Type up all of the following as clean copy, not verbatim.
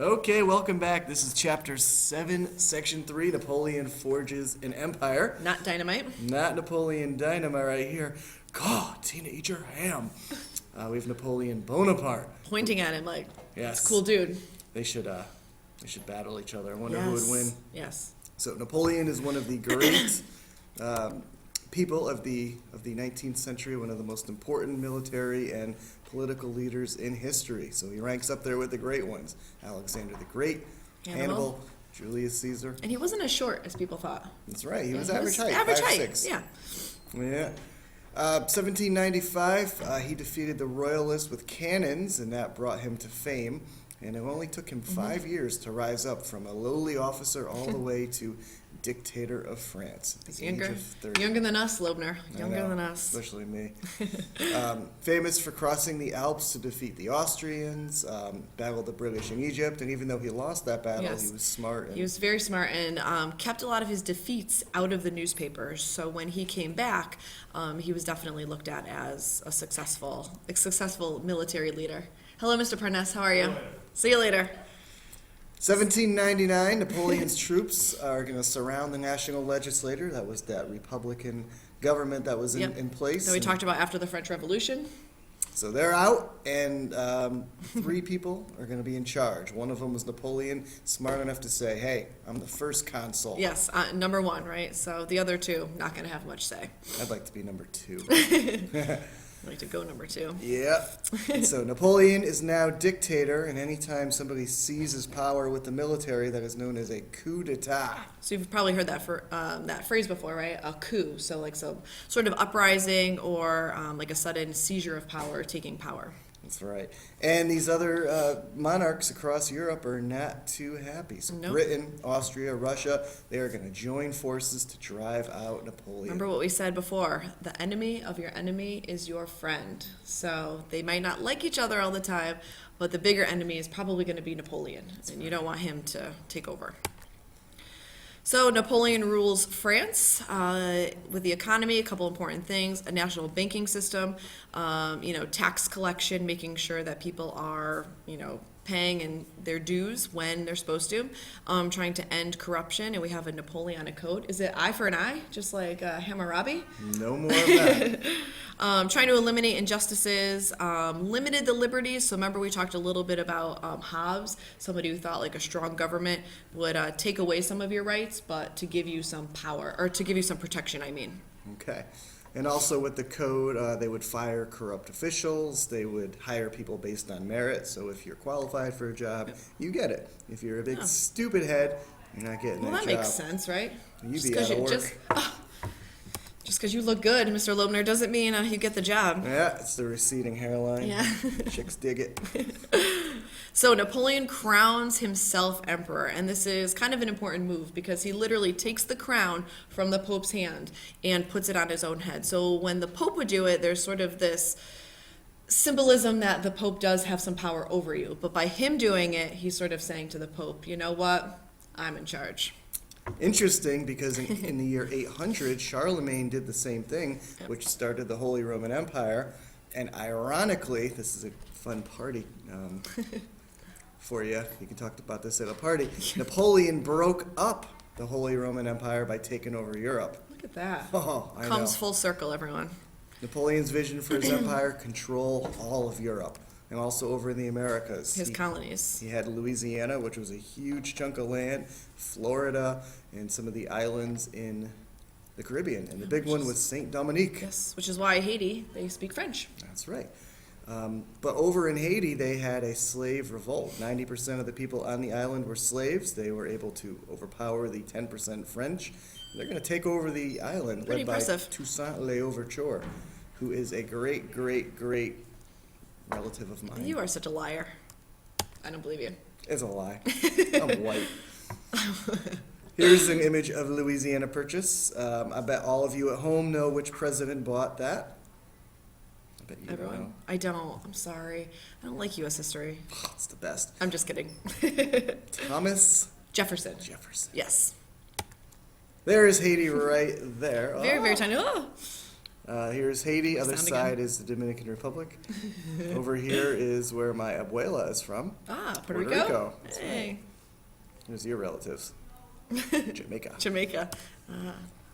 Okay, welcome back. This is Chapter 7, Section 3, Napoleon Forges an Empire. Not dynamite. Not Napoleon Dynamite right here. God, Tina, eat your ham. We have Napoleon Bonaparte. Pointing at him like, Yes. it's a cool dude. They should battle each other. I wonder who would win. Yes. So Napoleon is one of the great people of the 19th century, one of the most important military and political leaders in history. So he ranks up there with the great ones. Alexander the Great, Hannibal, Julius Caesar. And he wasn't as short as people thought. That's right. He was average height. Average 5'6". height, yeah. Yeah. 1795, he defeated the Royalists with cannons, and that brought him to fame. And it only took him 5 years to rise up from a lowly officer all the way to dictator of France. At the age of 30. Younger than us, Lobner. Younger than us. Especially me. Famous for crossing the Alps to defeat the Austrians, battled the British in Egypt, and even though he lost that battle, Yes. he was smart. He was very smart and kept a lot of his defeats out of the newspapers. So when he came back, he was definitely looked at as a successful military leader. Hello, Mr. Parness. How are you? See you later. 1799, Napoleon's troops are going to surround the national legislature. That was that Republican government that was in place. That we talked about after the French Revolution. So they're out, and 3 people are going to be in charge. One of them was Napoleon, smart enough to say, hey, I'm the first consul. Yes, number 1, right? So the other 2, not going to have much say. I'd like to be number 2. I'd like to go number 2. Yep. And so Napoleon is now dictator, and anytime somebody seizes power with the military, that is known as a coup d'etat. So you've probably heard that that phrase before, right? A coup. So like some sort of uprising or like a sudden seizure of power, taking power. That's right. And these other monarchs across Europe are not too happy. So Nope. Britain, Austria, Russia, they are going to join forces to drive out Napoleon. Remember what we said before, the enemy of your enemy is your friend. So they might not like each other all the time, but the bigger enemy is probably going to be Napoleon, and you don't want him to take over. So Napoleon rules France with the economy, a couple important things, a national banking system, tax collection, making sure that people are, paying in their dues when they're supposed to, trying to end corruption, and we have a Napoleonic code. Is it eye for an eye, just like Hammurabi? No more of that. Trying to eliminate injustices, limited the liberties. So remember we talked a little bit about Hobbes, somebody who thought like a strong government would take away some of your rights, but to give you some power, or to give you some protection, I mean. Okay. And also with the code, they would fire corrupt officials. They would hire people based on merit. So if you're qualified for a job, you get it. If you're a big stupid head, you're not getting that job. Well, that makes sense, right? You'd be out of work. Just because you look good, Mr. Lobner, doesn't mean you get the job. Yeah, it's the receding hairline. Yeah. Chicks dig it. So Napoleon crowns himself emperor, and this is kind of an important move because he literally takes the crown from the Pope's hand and puts it on his own head. So when the Pope would do it, there's sort of this symbolism that the Pope does have some power over you. But by him doing it, he's sort of saying to the Pope, you know what? I'm in charge. Interesting, because in the year 800, Charlemagne did the same thing, which started the Holy Roman Empire. And ironically, this is a fun party for you. You can talk about this at a party. Napoleon broke up the Holy Roman Empire by taking over Europe. Look at that. Oh, I Comes know. full circle, everyone. Napoleon's vision for his empire, control all of Europe, and also over in the Americas. His colonies. He had Louisiana, which was a huge chunk of land, Florida, and some of the islands in the Caribbean. And the big one was Saint Dominique. Yes, which is why Haiti, they speak French. That's right. But over in Haiti, they had a slave revolt. 90% of the people on the island were slaves. They were able to overpower the 10% French. They're going to take over the island, Pretty led by impressive. Toussaint Louverture, who is a great, great, great relative of mine. You are such a liar. I don't believe you. It's a lie. I'm white. Here's an image of Louisiana Purchase. I bet all of you at home know which president bought that. I bet you don't Everyone? know. I don't. I'm sorry. I don't like U.S. history. It's the best. I'm just kidding. Thomas Jefferson. Jefferson. Yes. There is Haiti right there. Very, very tiny. Oh. Here's Haiti. Other Sound side again. is the Dominican Republic. Over here is where my abuela is from. Ah, Puerto Puerto Rico. Rico. That's Hey, Here's your relatives. Jamaica. Jamaica.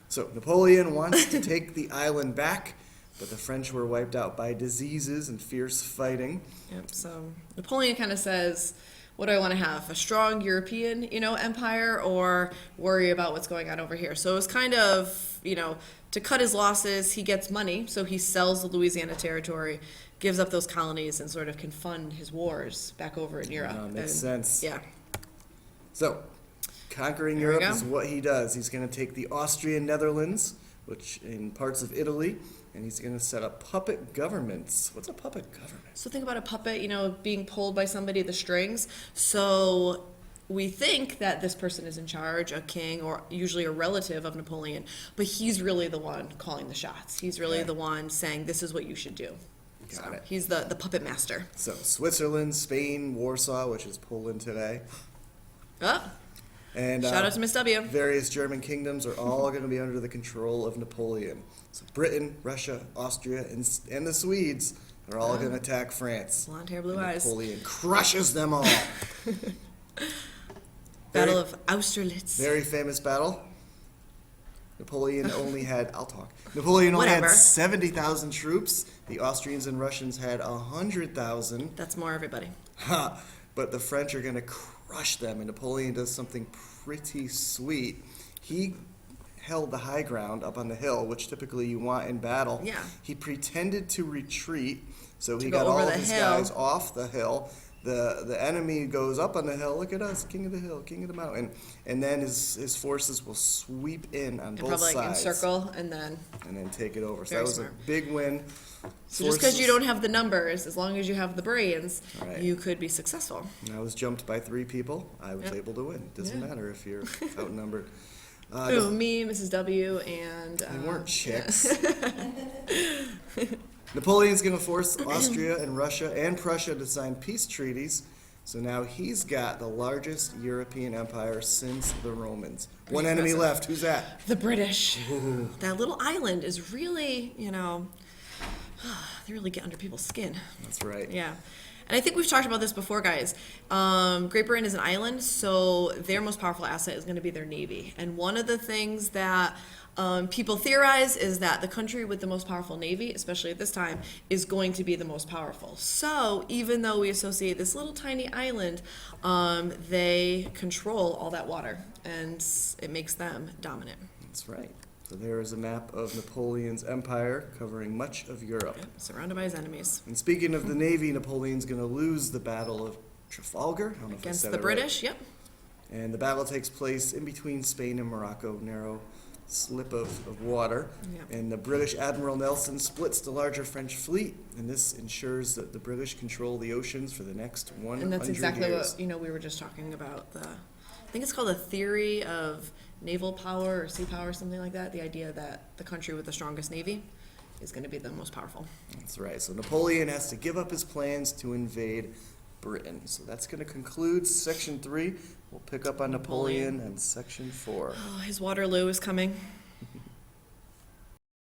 So Napoleon wants to take the island back, but the French were wiped out by diseases and fierce fighting. Yep. So Napoleon kind of says, "What do I want to have? A strong European, empire, or worry about what's going on over here?" So it was kind of, to cut his losses. He gets money, so he sells the Louisiana Territory, gives up those colonies, and sort of can fund his wars back over in Europe. Makes sense. Yeah. So, conquering There we Europe go. is what he does. He's going to take the Austrian Netherlands, which in parts of Italy, and he's going to set up puppet governments. What's a puppet government? So think about a puppet, being pulled by somebody, the strings. So we think that this person is in charge, a king or usually a relative of Napoleon, but he's really the one calling the shots. He's really Okay. the one saying, this is what you should do. Got So it. he's the puppet master. So, Switzerland, Spain, Warsaw, which is Poland today, Oh, and shout out to Miss W. various German kingdoms are all going to be under the control of Napoleon. So Britain, Russia, Austria, and the Swedes are all going to attack France. Blonde hair, blue And eyes. Napoleon crushes them all. Battle Very- of Austerlitz. Very famous battle. Napoleon only had, I'll talk. Napoleon only Whatever. had 70,000 troops. The Austrians and Russians had 100,000. That's more everybody. Ha! But the French are going to crush them, and Napoleon does something pretty sweet. He held the high ground up on the hill, which typically you want in battle. Yeah. He pretended to retreat, so he go got over all the of his hill. guys off the hill. The enemy goes up on the hill. Look at us, king of the hill, king of the mountain. And then his forces will sweep in on And both probably like sides encircle and then. and then take it over. So Very that was smart. a big win. So just because you don't have the numbers, as long as you have the brains, Right. you could be successful. I was jumped by 3 people. I was Yep. able to win. Doesn't Yeah. matter if you're outnumbered. Ooh, me, Mrs. W, and They weren't yeah. chicks. Napoleon's going to force Austria and Russia and Prussia to sign peace treaties. So now he's got the largest European empire since the Romans. One enemy impressive. left. Who's that? The British. Ooh. That little island is really, they really get under people's skin. That's right. Yeah. And I think we've talked about this before, guys. Great Britain is an island, so their most powerful asset is going to be their navy. And one of the things that people theorize is that the country with the most powerful navy, especially at this time, is going to be the most powerful. So even though we associate this little tiny island, they control all that water, and it makes them dominant. That's right. So there is a map of Napoleon's empire covering much of Europe. Surrounded by his enemies. And speaking of the navy, Napoleon's going to lose the Battle of Trafalgar. I don't know if I Against said the it right. British, yep. And the battle takes place in between Spain and Morocco, narrow slip of water. Yeah. And the British Admiral Nelson splits the larger French fleet, and this ensures that the British control the oceans for the next 100 And that's exactly years. what, we were just talking about. I think it's called the theory of naval power or sea power, something like that. The idea that the country with the strongest navy is going to be the most powerful. That's right. So Napoleon has to give up his plans to invade Britain. So that's going to conclude Section 3. We'll pick up on Napoleon in Section 4. Oh, his Waterloo is coming.